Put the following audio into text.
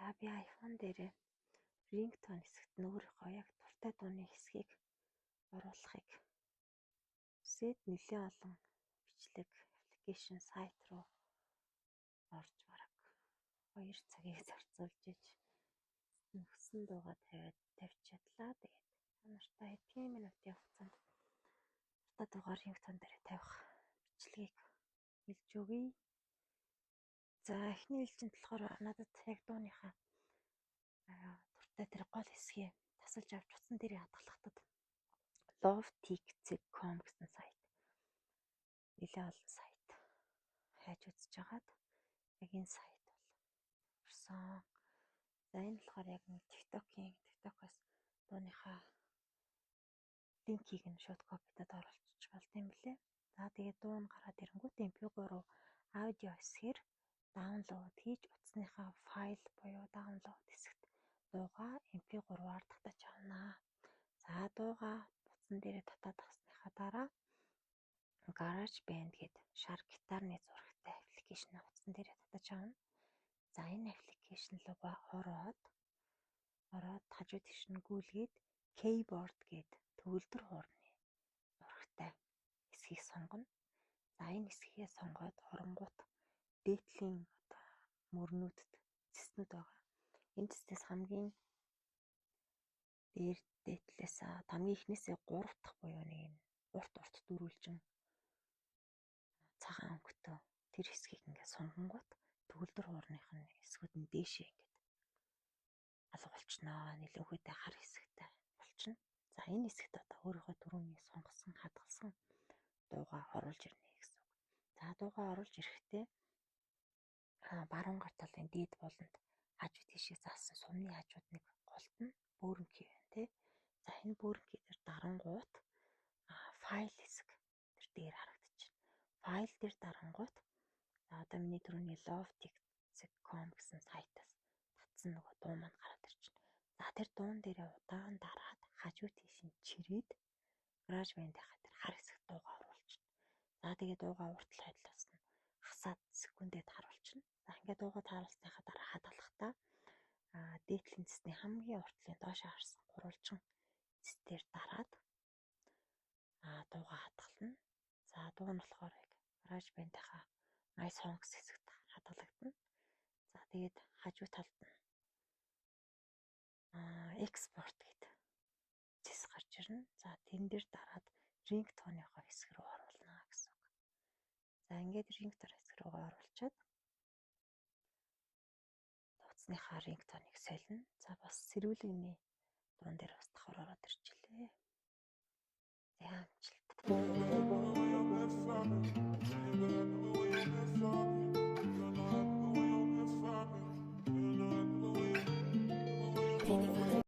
За би iPhone дээр ringtone хэсэгт өөрийнхөө яг дуртай дууны хэсгийг оруулахыг үсээд нэлээд олон бичлэг аппликейшн сайт руу орж бараг 2 цагийг зарцуулж иж нөхсөн дуугаа тавьж чадлаа. Тэгээд та нартай хэдхэн минутын хугацаанд дуртай дуугаар ringtone дээр тавих бичлэгийг хэлж өгье. За эхний хэлжинд болохоор надад яг дууныхаа дуртай тэр гол хэсгийг тасалж авч утсан дээр хадгалахдад lovetik.com гэсэн сайт нэлээд олон сайт хайж үзэж хагаад яг энэ сайт бол орсон. За энэ болохоор яг нэг TikTok-оос дууныхаа линкийг нь шууд копидод оруулчих болт юм блэ. За тэгээд дуу нь гараад ирэнгүүт MP3 аудио хэсгээр даунлоад хийж утасныхаа файл буюу даунлоад хэсэгт дуугаа MP3-аар татаж авна. За дуугаа утсан дээрээ татаад авсныхаа дараа GarageBand гэдэг шар гитарны зурагтай аппликейшн утсан дээрээ татаж авна. За энэ аппликейшн руугаа ороод хажуу тийш нь гүйлгээд keyboard гэдэг төгөлдөр хуурны зурагтай хэсгийг сонгоно. За энэ хэсгийг сонгоод оронгууд дээдлийн мөрнүүдэд цэснүүд байгаа. Энэ цэснээс хамгийн дээр дээдлээс хамгийн ихнээсээ 3 дахь буюу нэг юм урт дөрвөлжин цагаан өнгөтэй тэр хэсгийг ингээд сонгонгууд төгөлдөр хуурных нь хэсгүүд нь дээшээ ингээд алга болчихноо. Нэлээдээ хар хэсэгтэй болчихно. За энэ хэсэгт одоо өөрийнхөө түрүүний сонгосон хадгалсан дуугаа оруулж ирнэ гэсэн үг. За дуугаа оруулж ирэхдээ баруун гар талын дээд болонд хажуу тийшээ заасан сумны хажууд нэг голд нь бөөрөнхий байна тий. За энэ бөөрөнхий дээр дарангууд файл хэсэг тэр дээр харагдчихна. Файл дээр дарангууд одоо миний түрүүний lovetik.com гэсэн сайтаас татсан нөгөө дуу маань гараад ирчихнэ. За тэр дуун дээрээ удаан дараад хажуу тийш нь чирээд GarageBand-ийнхаа тэр хар хэсэгт дуугаа оруулчихна. За тэгээд дуугаа урт хайдлаас нь хасаад секундэд харуулчихна. За ингээд дуугаа тааруулсныхаа дараа хадгалахдаа дээдлийн цэсний хамгийн уртлын доошоо харсан гурвалжин цэстээр дараад дуугаа хадгална. За дуу нь болохоор яг GarageBand-ийнхаа My Songs хэсэгт хадгалагдана. За тэгээд хажуу талд нь export гэдэг цэс гарч ирнэ. За тэн дээр дараад ringtone-ийнхоо хэсэг рүү оруулна гэсэн үг. За ингээд ringtone хэсэг рүү оруулчаад утасныхаа ringtone-ыг солино. За бас сэрүүлэгний дуун дээр бас давхар ороод ирчихлээ. За амжилт.